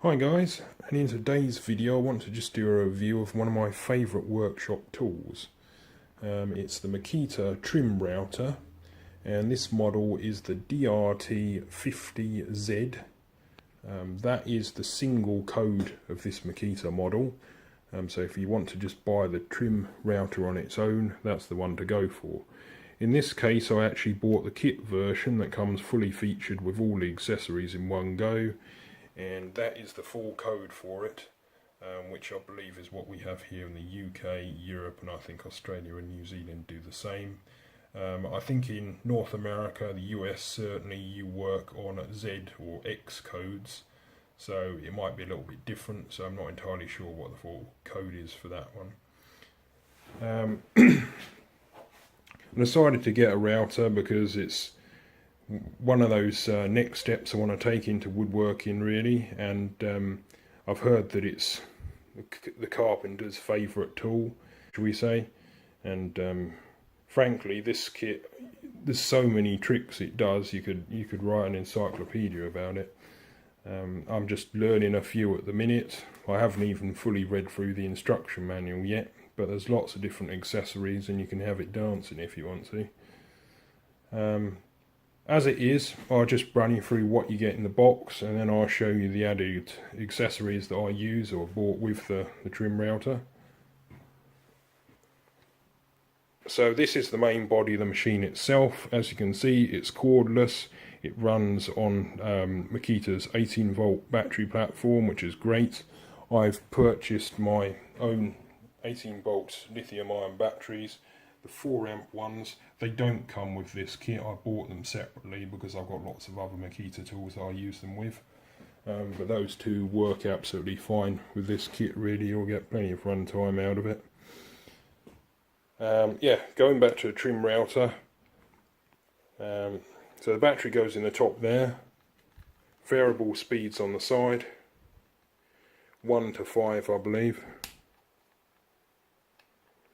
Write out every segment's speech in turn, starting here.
Hi guys, and in today's video I want to just do a review of one of my favourite workshop tools. It's the Makita trim router, and this model is the DRT50Z. That is the single code of this Makita model, so if you want to just buy the trim router on its own, that's the one to go for. In this case I actually bought the kit version that comes fully featured with all the accessories in one go, and that is the full code for it, which I believe is what we have here in the UK, Europe, and I think Australia and New Zealand do the same. I think in North America, the US certainly, you work on Z or X codes, so it might be a little bit different, so I'm not entirely sure what the full code is for that one. I decided to get a router because it's one of those next steps I want to take into woodworking really, and I've heard that it's the carpenter's favourite tool, shall we say, and frankly this kit, there's so many tricks it does, you could write an encyclopedia about it. I'm just learning a few at the minute. I haven't even fully read through the instruction manual yet, but there's lots of different accessories and you can have it dancing if you want to. As it is, I'll just run you through what you get in the box, and then I'll show you the added accessories that I use or bought with the trim router. So this is the main body of the machine itself. As you can see, it's cordless. It runs on Makita's 18 volt battery platform, which is great. I've purchased my own 18 volt lithium ion batteries. The 4 amp ones, they don't come with this kit. I bought them separately because I've got lots of other Makita tools I use them with. But those two work absolutely fine with this kit really. You'll get plenty of run time out of it. Yeah, going back to the trim router. So the battery goes in the top there. Variable speeds on the side. 1 to 5 I believe.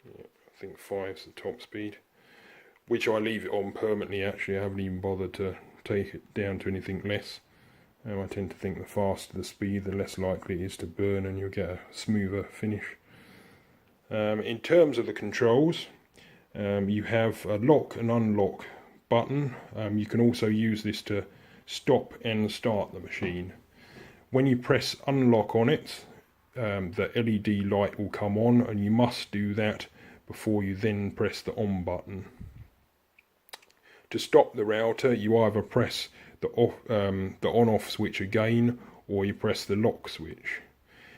I think 5 is the top speed, which I leave it on permanently actually. I haven't even bothered to take it down to anything less. I tend to think the faster the speed, the less likely it is to burn and you'll get a smoother finish. In terms of the controls, you have a lock and unlock button. You can also use this to stop and start the machine. When you press unlock on it, the LED light will come on, and you must do that before you then press the on button. To stop the router, you either press the on-off switch again, or you press the lock switch.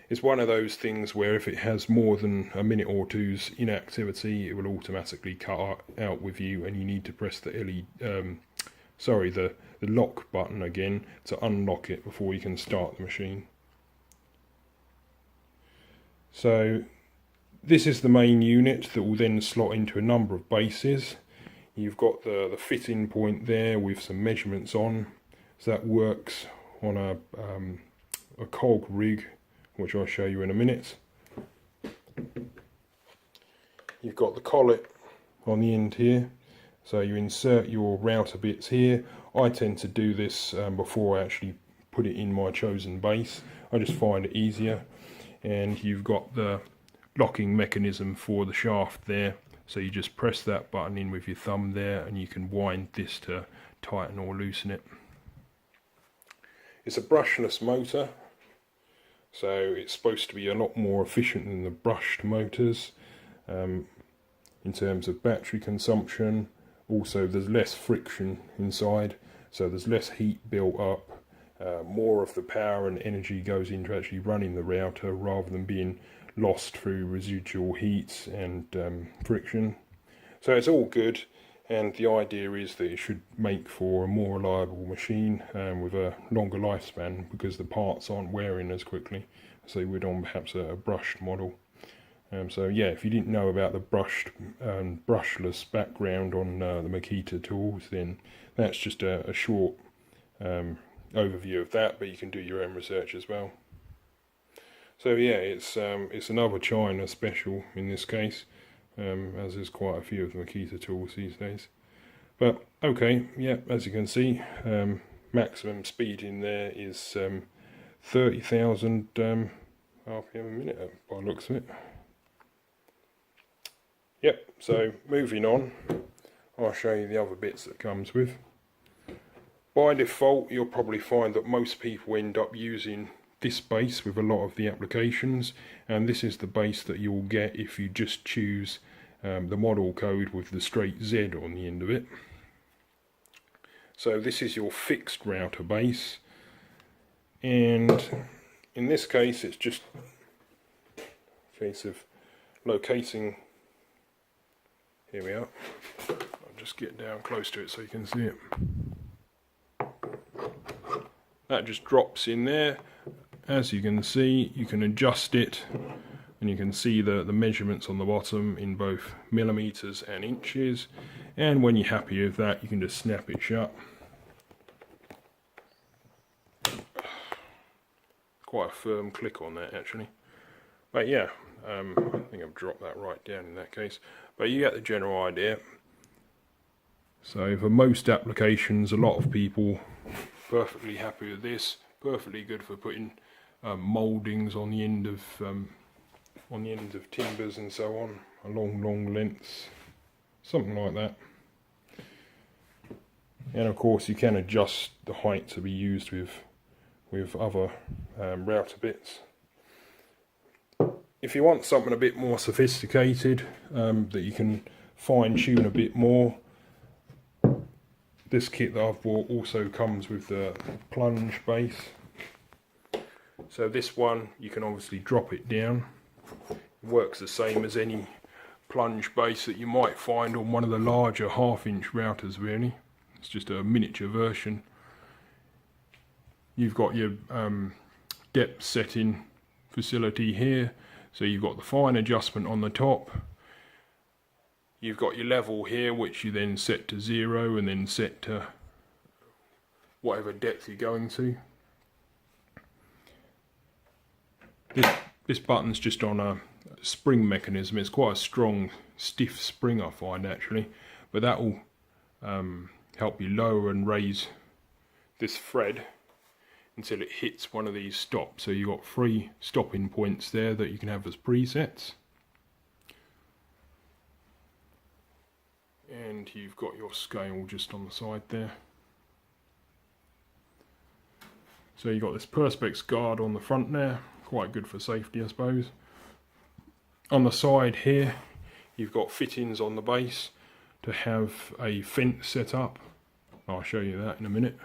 It's one of those things where if it has more than a minute or two's inactivity, it will automatically cut out with you, and you need to press the the lock button again to unlock it before you can start the machine. So this is the main unit that will then slot into a number of bases. You've got the fitting point there with some measurements on. So that works on a cog rig, which I'll show you in a minute. You've got the collet on the end here. So you insert your router bits here. I tend to do this before I actually put it in my chosen base. I just find it easier. And you've got the locking mechanism for the shaft there, so you just press that button in with your thumb there and you can wind this to tighten or loosen it. It's a brushless motor, so it's supposed to be a lot more efficient than the brushed motors in terms of battery consumption. Also there's less friction inside, so there's less heat built up. More of the power and energy goes into actually running the router rather than being lost through residual heat and friction. So it's all good, and the idea is that it should make for a more reliable machine with a longer lifespan, because the parts aren't wearing as quickly as they would on perhaps a brushed model. So yeah, if you didn't know about the brushed and brushless background on the Makita tools, then that's just a short overview of that, but you can do your own research as well. So yeah, it's another China special in this case, as there's quite a few of the Makita tools these days. But okay, yeah, as you can see, maximum speed in there is 30,000 RPM a minute by the looks of it. Yep, so moving on, I'll show you the other bits that comes with. By default, you'll probably find that most people end up using this base with a lot of the applications, and this is the base that you'll get if you just choose the model code with the straight Z on the end of it. So this is your fixed router base, and in this case it's just a case of locating. Here we are. I'll just get down close to it so you can see it. That just drops in there. As you can see, you can adjust it, and you can see the measurements on the bottom in both millimeters and inches, and when you're happy with that you can just snap it shut. Quite a firm click on that actually, but yeah, I think I've dropped that right down in that case, but you get the general idea. So for most applications, a lot of people perfectly happy with this, perfectly good for putting mouldings on the end of timbers and so on, along long lengths, something like that. And of course you can adjust the height to be used with other router bits. If you want something a bit more sophisticated, that you can fine tune a bit more, this kit that I've bought also comes with the plunge base. So this one, you can obviously drop it down. It works the same as any plunge base that you might find on one of the larger 1/2 inch routers really. It's just a miniature version. You've got your depth setting facility here. So you've got the fine adjustment on the top. You've got your level here, which you then set to 0 and then set to whatever depth you're going to. This button's just on a spring mechanism. It's quite a strong, stiff spring I find actually, but that will help you lower and raise this thread until it hits one of these stops. So you've got 3 stopping points there that you can have as presets. And you've got your scale just on the side there. So you've got this Perspex guard on the front there, quite good for safety I suppose. On the side here you've got fittings on the base to have a fence set up. I'll show you that in a minute.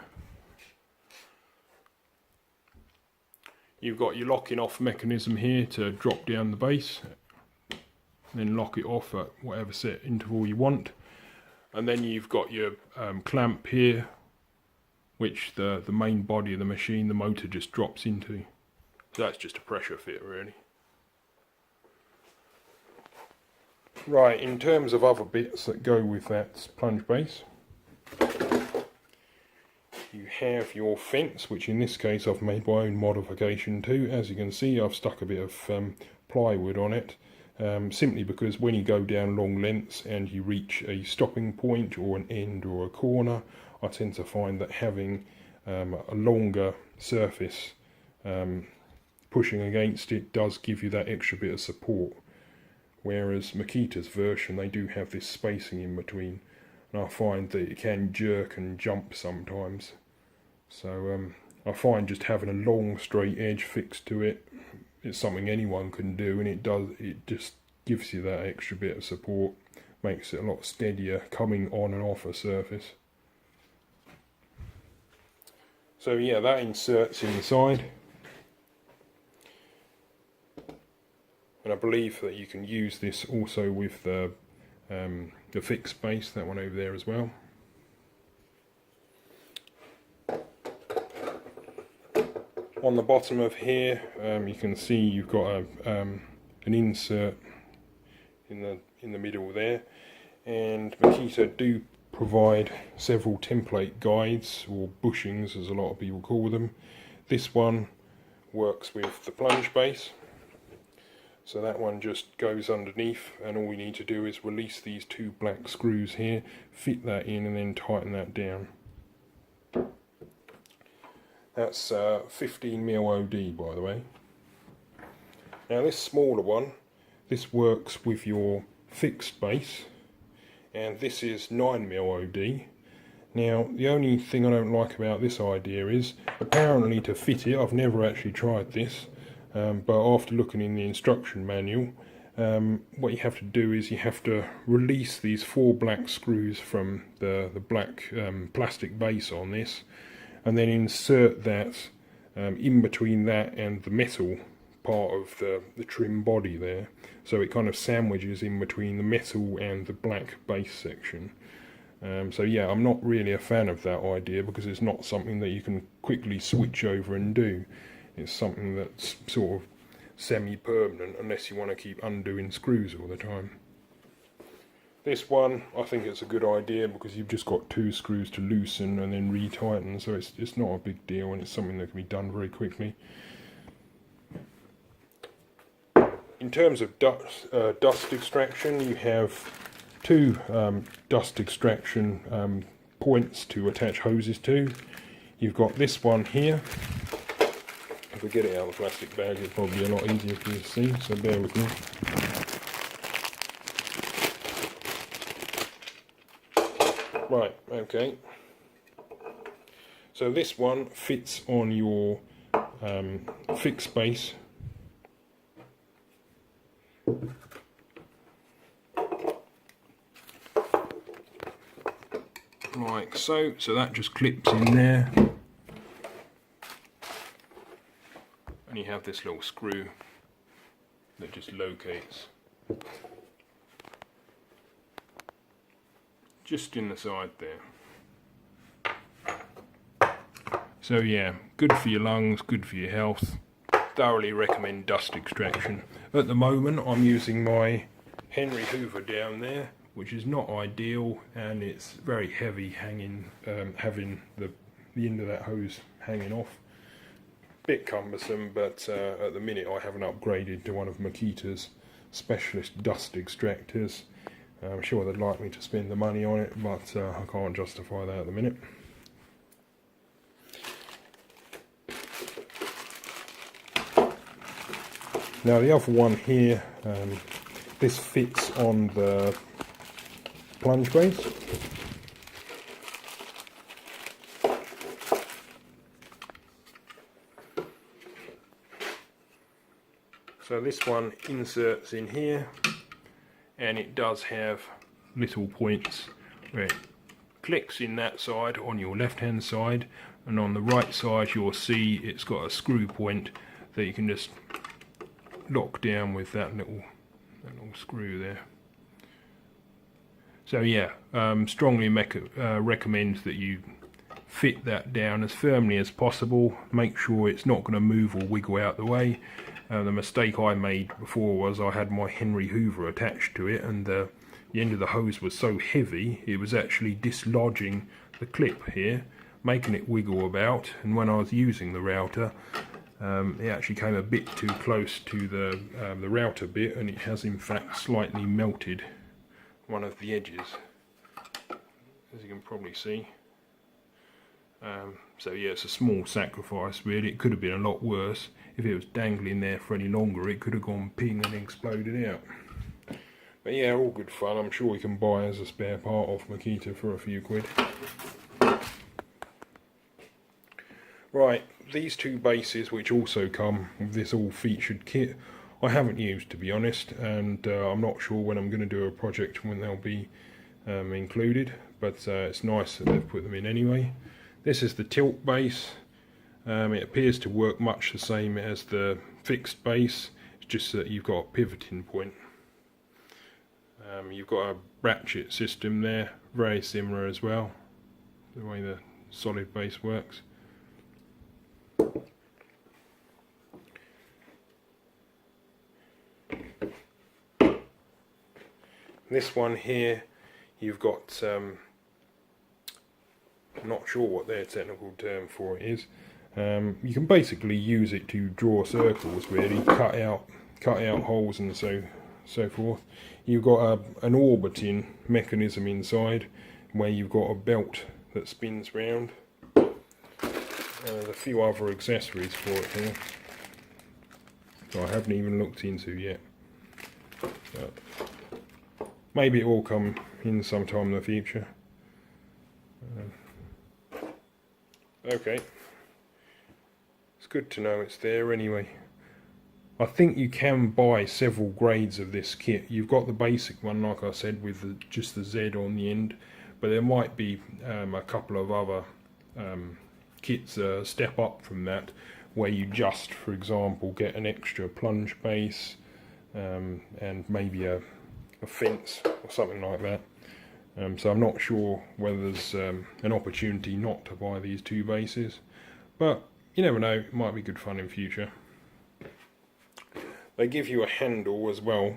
You've got your locking off mechanism here to drop down the base, then lock it off at whatever set interval you want. And then you've got your clamp here, which the main body of the machine, the motor just drops into. So that's just a pressure fit really. Right, in terms of other bits that go with that plunge base, you have your fence, which in this case I've made my own modification to. As you can see, I've stuck a bit of plywood on it, simply because when you go down long lengths and you reach a stopping point or an end or a corner, I tend to find that having a longer surface pushing against it does give you that extra bit of support. Whereas Makita's version, they do have this spacing in between, and I find that it can jerk and jump sometimes. So I find just having a long straight edge fixed to it is something anyone can do, and it just gives you that extra bit of support, makes it a lot steadier coming on and off a surface. So yeah, that inserts inside, and I believe that you can use this also with the fixed base, that one over there as well. On the bottom of here, you can see you've got an insert in the middle there, and Makita do provide several template guides, or bushings as a lot of people call them. This one works with the plunge base, so that one just goes underneath, and all we need to do is release these 2 black screws here, fit that in and then tighten that down. That's 15mm OD, by the way. Now this smaller one, this works with your fixed base, and this is 9mm OD. Now the only thing I don't like about this idea is, apparently to fit it, I've never actually tried this, but after looking in the instruction manual, what you have to do is you have to release these 4 black screws from the black plastic base on this, and then insert that in between that and the metal part of the trim body there, so it kind of sandwiches in between the metal and the black base section. So yeah, I'm not really a fan of that idea, because it's not something that you can quickly switch over and do. It's something that's sort of semi-permanent, unless you want to keep undoing screws all the time. This one, I think it's a good idea, because you've just got 2 screws to loosen and then retighten, so it's not a big deal, and it's something that can be done very quickly. In terms of dust extraction, you have 2 dust extraction points to attach hoses to. You've got this one here. If I get it out of the plastic bag, it'll probably be a lot easier for you to see, so bear with me. Right, okay. So this one fits on your fixed base. Like so. So that just clips in there. And you have this little screw that just locates just in the side there. So yeah, good for your lungs, good for your health. Thoroughly recommend dust extraction. At the moment I'm using my Henry Hoover down there, which is not ideal, and it's very heavy hanging, having the end of that hose hanging off. Bit cumbersome, but at the minute I haven't upgraded to one of Makita's specialist dust extractors. I'm sure they'd like me to spend the money on it, but I can't justify that at the minute. Now the other one here, this fits on the plunge base. So this one inserts in here, and it does have little points where it clicks in that side on your left hand side, and on the right side you'll see it's got a screw point that you can just lock down with that little screw there. So yeah, strongly recommend that you fit that down as firmly as possible. Make sure it's not going to move or wiggle out the way. The mistake I made before was I had my Henry Hoover attached to it, and the end of the hose was so heavy it was actually dislodging the clip here, making it wiggle about, and when I was using the router, it actually came a bit too close to the router bit, and it has in fact slightly melted one of the edges, as you can probably see. So yeah, it's a small sacrifice really. It could have been a lot worse. If it was dangling there for any longer, it could have gone ping and exploded out. But yeah, all good fun. I'm sure we can buy as a spare part off Makita for a few quid. Right, these 2 bases, which also come with this all featured kit, I haven't used, to be honest, and I'm not sure when I'm going to do a project when they'll be included, but it's nice that they've put them in anyway. This is the tilt base. It appears to work much the same as the fixed base, it's just that you've got a pivoting point. You've got a ratchet system there, very similar as well, the way the solid base works. This one here, you've got, I'm not sure what their technical term for it is. You can basically use it to draw circles, really, cut out holes and so forth. You've got an orbiting mechanism inside, where you've got a belt that spins round, And there's a few other accessories for it here that I haven't even looked into yet. But maybe it will come in sometime in the future. Okay. It's good to know it's there anyway. I think you can buy several grades of this kit. You've got the basic one, like I said, with just the Z on the end, but there might be a couple of other kits step up from that, where you just, for example, get an extra plunge base and maybe a fence or something like that. So I'm not sure whether there's an opportunity not to buy these two bases, but you never know, it might be good fun in future. They give you a handle as well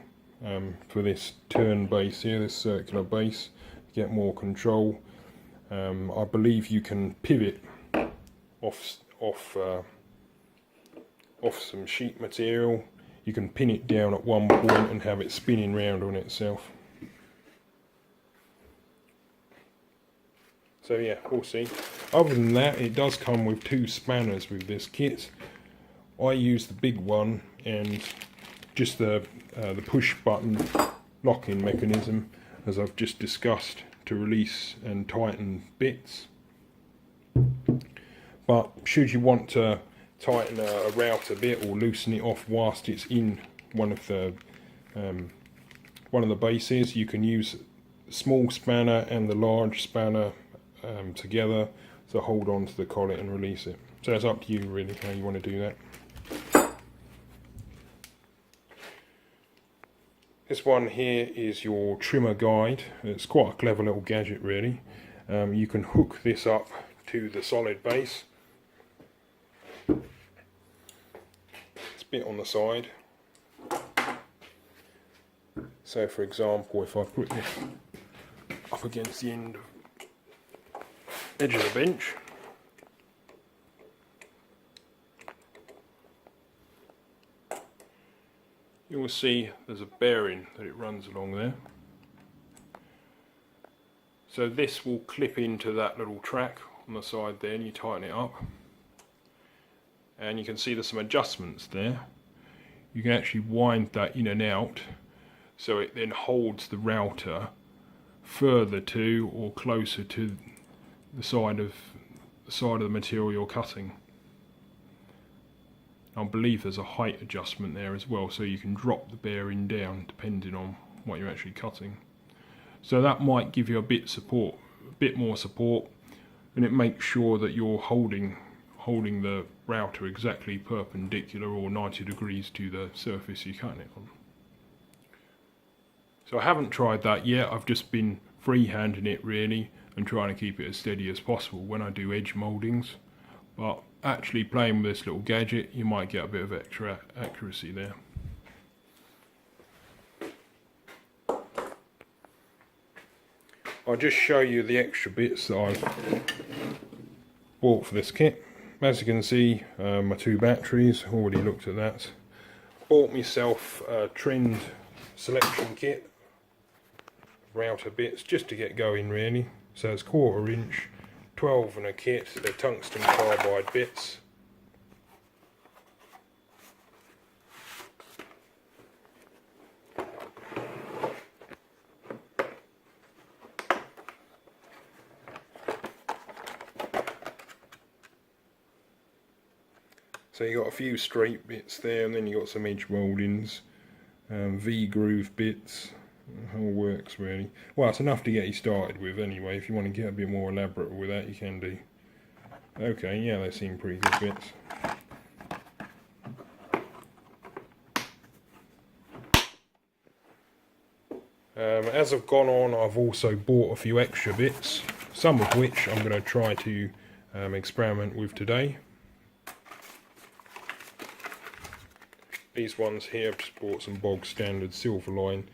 for this turn base here, this circular base, to get more control. I believe you can pivot off some sheet material. You can pin it down at one point and have it spinning round on itself. So yeah, we'll see. Other than that, it does come with two spanners with this kit. I use the big one and just the push button locking mechanism, as I've just discussed, to release and tighten bits. But should you want to tighten a router bit or loosen it off whilst it's in one of the bases, you can use the small spanner and the large spanner together to hold on to the collet and release it. So it's up to you really how you want to do that. This one here is your trimmer guide. It's quite a clever little gadget really. You can hook this up to the solid base. It's a bit on the side. So for example, if I put this up against the edge of the bench, you will see there's a bearing that it runs along there. So this will clip into that little track on the side there, and you tighten it up. And you can see there's some adjustments there. You can actually wind that in and out, so it then holds the router further to or closer to the side of the material you're cutting. I believe there's a height adjustment there as well, so you can drop the bearing down depending on what you're actually cutting. So that might give you a bit more support, and it makes sure that you're holding the router exactly perpendicular or 90 degrees to the surface you're cutting it on. So I haven't tried that yet. I've just been freehanding it really and trying to keep it as steady as possible when I do edge mouldings. But actually playing with this little gadget, you might get a bit of extra accuracy there. I'll just show you the extra bits that I've bought for this kit. As you can see, my two batteries, already looked at that. Bought myself a trend selection kit, router bits, just to get going really. So it's 1/4 inch, 12 in a kit, they're tungsten carbide bits. So you got a few straight bits there, and then you got some edge mouldings, V-groove bits. The whole works really. Well, it's enough to get you started with anyway. If you want to get a bit more elaborate with that, you can do. Okay, yeah, they seem pretty good bits. As I've gone on, I've also bought a few extra bits, some of which I'm going to try to experiment with today. These ones here, I've just bought some bog standard Silverline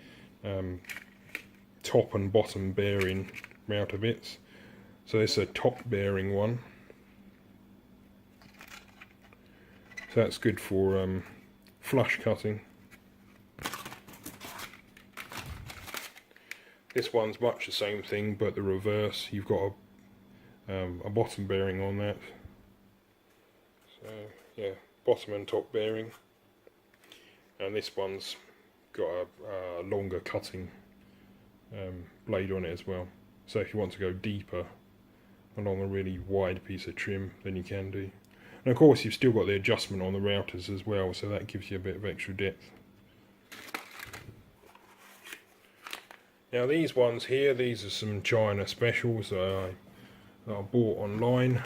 top and bottom bearing router bits. So this is a top bearing one. So that's good for flush cutting. This one's much the same thing, but the reverse. You've got a bottom bearing on that. yeah, bottom and top bearing, and this one's got a longer cutting blade on it as well. So if you want to go deeper along a really wide piece of trim, then you can do. And of course you've still got the adjustment on the routers as well, so that gives you a bit of extra depth. Now these ones here, these are some China specials that I bought online.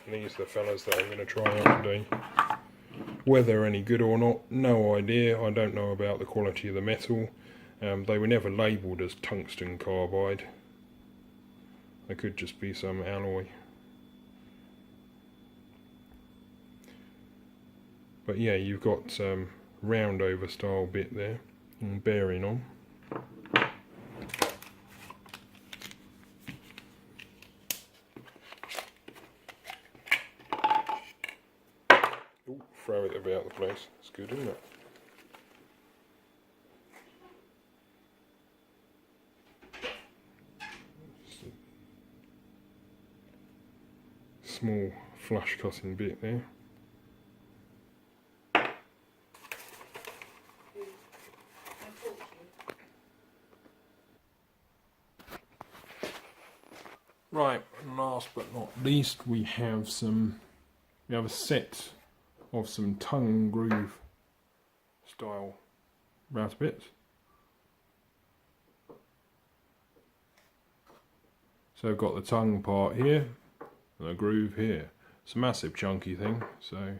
And these are the fellas that I'm going to try out today. Whether they're any good or not, no idea. I don't know about the quality of the metal. They were never labelled as tungsten carbide. They could just be some alloy. But yeah, you've got round over style bit there and bearing on. Ooh, throw it about the place. It's good, isn't it? Small flush cutting bit there. Right, and last but not least, we have a set of some tongue and groove style router bits. So I've got the tongue part here and a groove here. It's a massive chunky thing, so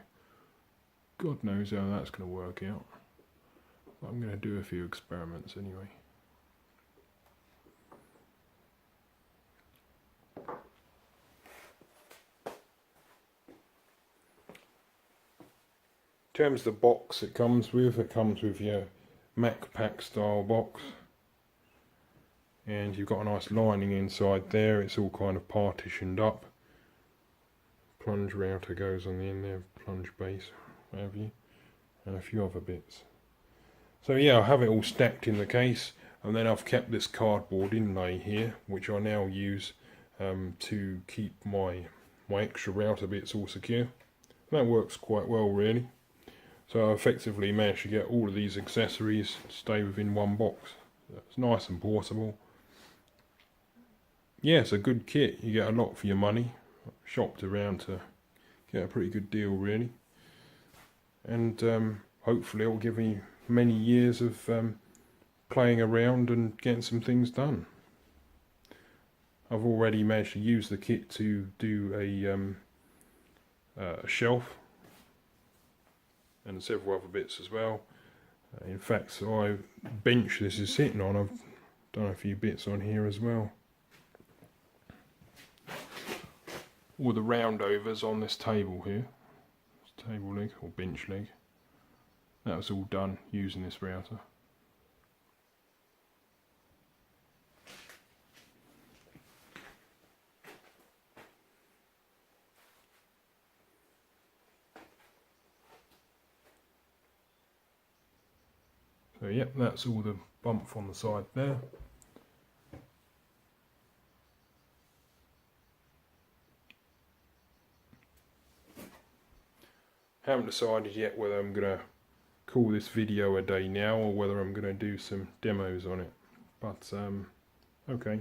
God knows how that's going to work out. But I'm going to do a few experiments anyway. In terms of the box it comes with your Mac Pack style box. And you've got a nice lining inside there, it's all kind of partitioned up. Plunge router goes on the end there, plunge base, what have you, and a few other bits. So yeah, I have it all stacked in the case, and then I've kept this cardboard inlay here, which I now use to keep my extra router bits all secure. And that works quite well really. So I effectively managed to get all of these accessories to stay within one box. It's nice and portable. Yeah, it's a good kit. You get a lot for your money. I've shopped around to get a pretty good deal really. And hopefully it'll give me many years of playing around and getting some things done. I've already managed to use the kit to do a shelf and several other bits as well. In fact, bench this is sitting on, I've done a few bits on here as well. All the roundovers on this table here, this table leg or bench leg, that was all done using this router. So yep, that's all the bump on the side there. Haven't decided yet whether I'm going to call this video a day now or whether I'm going to do some demos on it. But okay.